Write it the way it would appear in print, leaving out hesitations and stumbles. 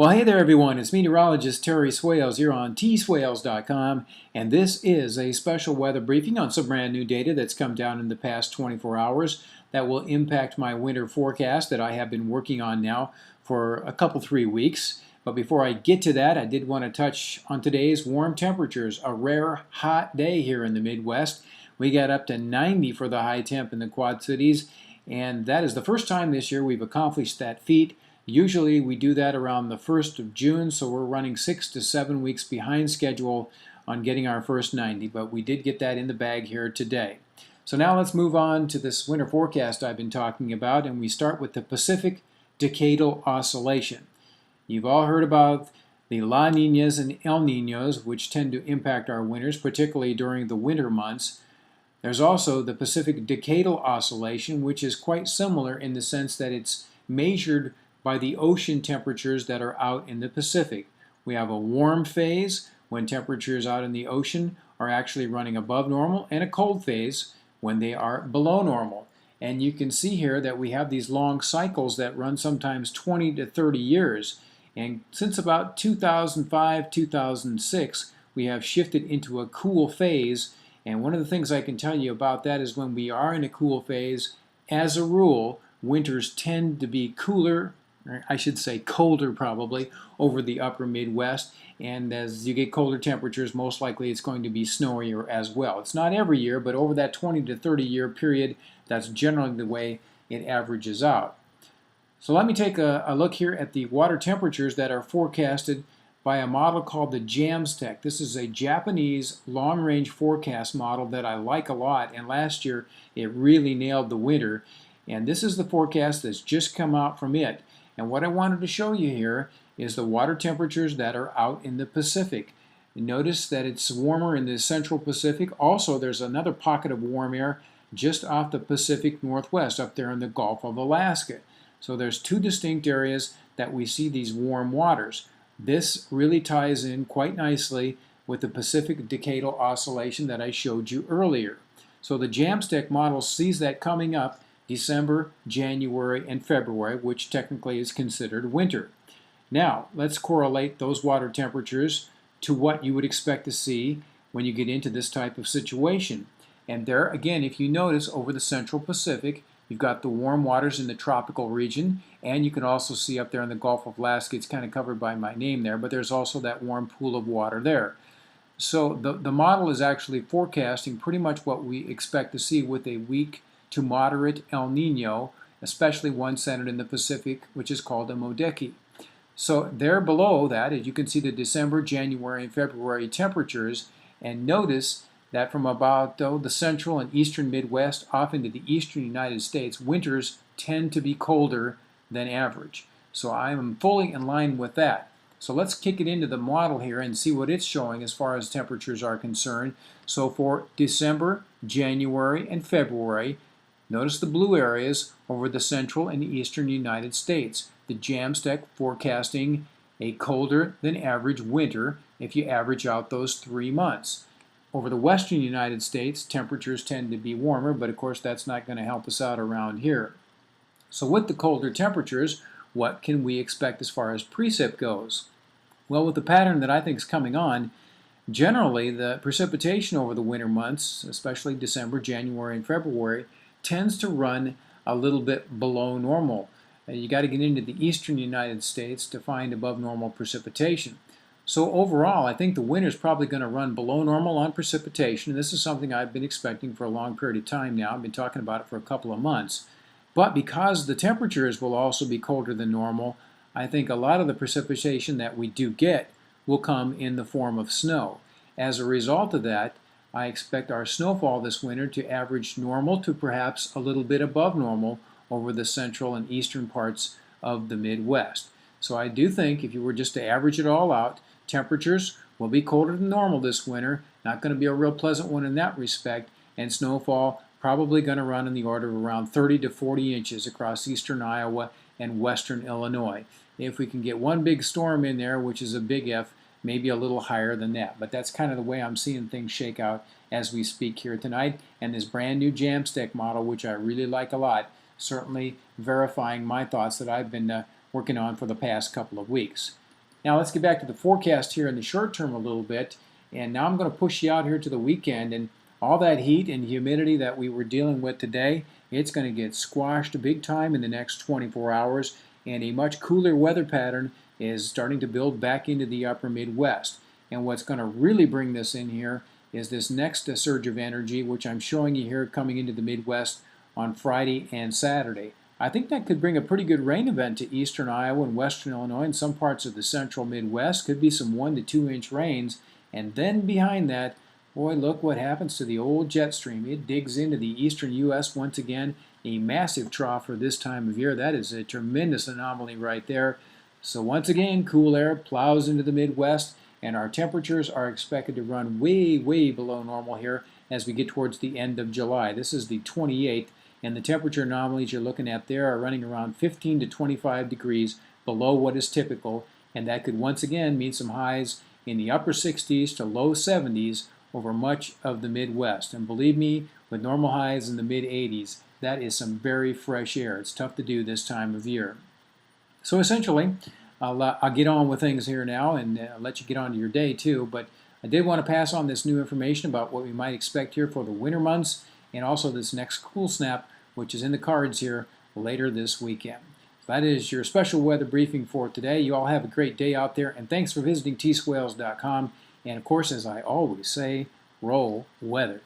Well, hey there, everyone. It's meteorologist Terry Swails here on tswails.com, and this is a special weather briefing on some brand new data that's come down in the past 24 hours that will impact my winter forecast that I have been working on now for a couple, 3 weeks. But before I get to that, I did want to touch on today's warm temperatures. A rare hot day here in the Midwest. We got up to 90 for the high temp in the Quad Cities, and that is the first time this year we've accomplished that feat. Usually we do that around the 1st of June, so we're running 6 to 7 weeks behind schedule on getting our first 90, but we did get that in the bag here today. So now let's move on to this winter forecast I've been talking about, and we start with the Pacific Decadal Oscillation. You've all heard about the La Niñas and El Niños, which tend to impact our winters, particularly during the winter months. There's also the Pacific Decadal Oscillation, which is quite similar in the sense that it's measured by the ocean temperatures that are out in the Pacific. We have a warm phase when temperatures out in the ocean are actually running above normal, and a cold phase when they are below normal. And you can see here that we have these long cycles that run sometimes 20 to 30 years. And since about 2005, 2006, we have shifted into a cool phase. And one of the things I can tell you about that is when we are in a cool phase, as a rule, winters tend to be cooler, or I should say colder probably, over the upper Midwest. And as you get colder temperatures, most likely it's going to be snowier as well. It's not every year, but over that 20 to 30 year period, that's generally the way it averages out. So let me take a look here at the water temperatures that are forecasted by a model called the JAMSTEC. This is a Japanese long-range forecast model that I like a lot, and last year it really nailed the winter. And this is the forecast that's just come out from it. And what I wanted to show you here is the water temperatures that are out in the Pacific. Notice that it's warmer in the central Pacific. Also, there's another pocket of warm air just off the Pacific Northwest, up there in the Gulf of Alaska. So there's two distinct areas that we see these warm waters. This really ties in quite nicely with the Pacific Decadal Oscillation that I showed you earlier. So the JAMSTEC model sees that coming up December, January, and February, which technically is considered winter. Now, let's correlate those water temperatures to what you would expect to see when you get into this type of situation. And there, again, if you notice, over the central Pacific, you've got the warm waters in the tropical region, and you can also see up there in the Gulf of Alaska, it's kind of covered by my name there, but there's also that warm pool of water there. So the model is actually forecasting pretty much what we expect to see with a weak to moderate El Nino, especially one centered in the Pacific, which is called a Modeki. So there below that, as you can see the December, January, and February temperatures, and notice that from about the central and eastern Midwest off into the eastern United States, winters tend to be colder than average. So I am fully in line with that. So let's kick it into the model here and see what it's showing as far as temperatures are concerned. So for December, January, and February, notice the blue areas over the central and eastern United States. The JAMSTEC forecasting a colder than average winter if you average out those 3 months. Over the western United States, temperatures tend to be warmer, but of course that's not going to help us out around here. So with the colder temperatures, what can we expect as far as precip goes? Well, with the pattern that I think is coming on, generally the precipitation over the winter months, especially December, January, and February, tends to run a little bit below normal. You got to get into the eastern United States to find above normal precipitation. So overall, I think the winter is probably going to run below normal on precipitation. This is something I've been expecting for a long period of time now. I've been talking about it for a couple of months. But because the temperatures will also be colder than normal, I think a lot of the precipitation that we do get will come in the form of snow. As a result of that, I expect our snowfall this winter to average normal to perhaps a little bit above normal over the central and eastern parts of the Midwest. So I do think if you were just to average it all out, temperatures will be colder than normal this winter. Not going to be a real pleasant one in that respect, and snowfall probably going to run in the order of around 30 to 40 inches across eastern Iowa and western Illinois. If we can get one big storm in there, which is a big if, maybe a little higher than that. But that's kind of the way I'm seeing things shake out as we speak here tonight. And this brand new JAMSTEC model, which I really like a lot, certainly verifying my thoughts that I've been working on for the past couple of weeks. Now let's get back to the forecast here in the short term a little bit. And now I'm going to push you out here to the weekend, and all that heat and humidity that we were dealing with today, it's going to get squashed big time in the next 24 hours, and a much cooler weather pattern is starting to build back into the upper Midwest. And what's going to really bring this in here is this next surge of energy, which I'm showing you here coming into the Midwest on Friday and Saturday. I think that could bring a pretty good rain event to eastern Iowa and western Illinois and some parts of the central Midwest. Could be some 1 to 2 inch rains. And then behind that, boy, look what happens to the old jet stream. It digs into the eastern U.S. once again, a massive trough for this time of year. That is a tremendous anomaly right there. So once again, cool air plows into the Midwest, and our temperatures are expected to run way, way below normal here as we get towards the end of July. This is the 28th, and the temperature anomalies you're looking at there are running around 15 to 25 degrees below what is typical, and that could once again mean some highs in the upper 60s to low 70s over much of the Midwest. And believe me, with normal highs in the mid 80s, that is some very fresh air. It's tough to do this time of year. So essentially, I'll get on with things here now and let you get on to your day too, but I did want to pass on this new information about what we might expect here for the winter months and also this next cool snap, which is in the cards here later this weekend. That is your special weather briefing for today. You all have a great day out there, and thanks for visiting tswails.com. And of course, as I always say, roll weather.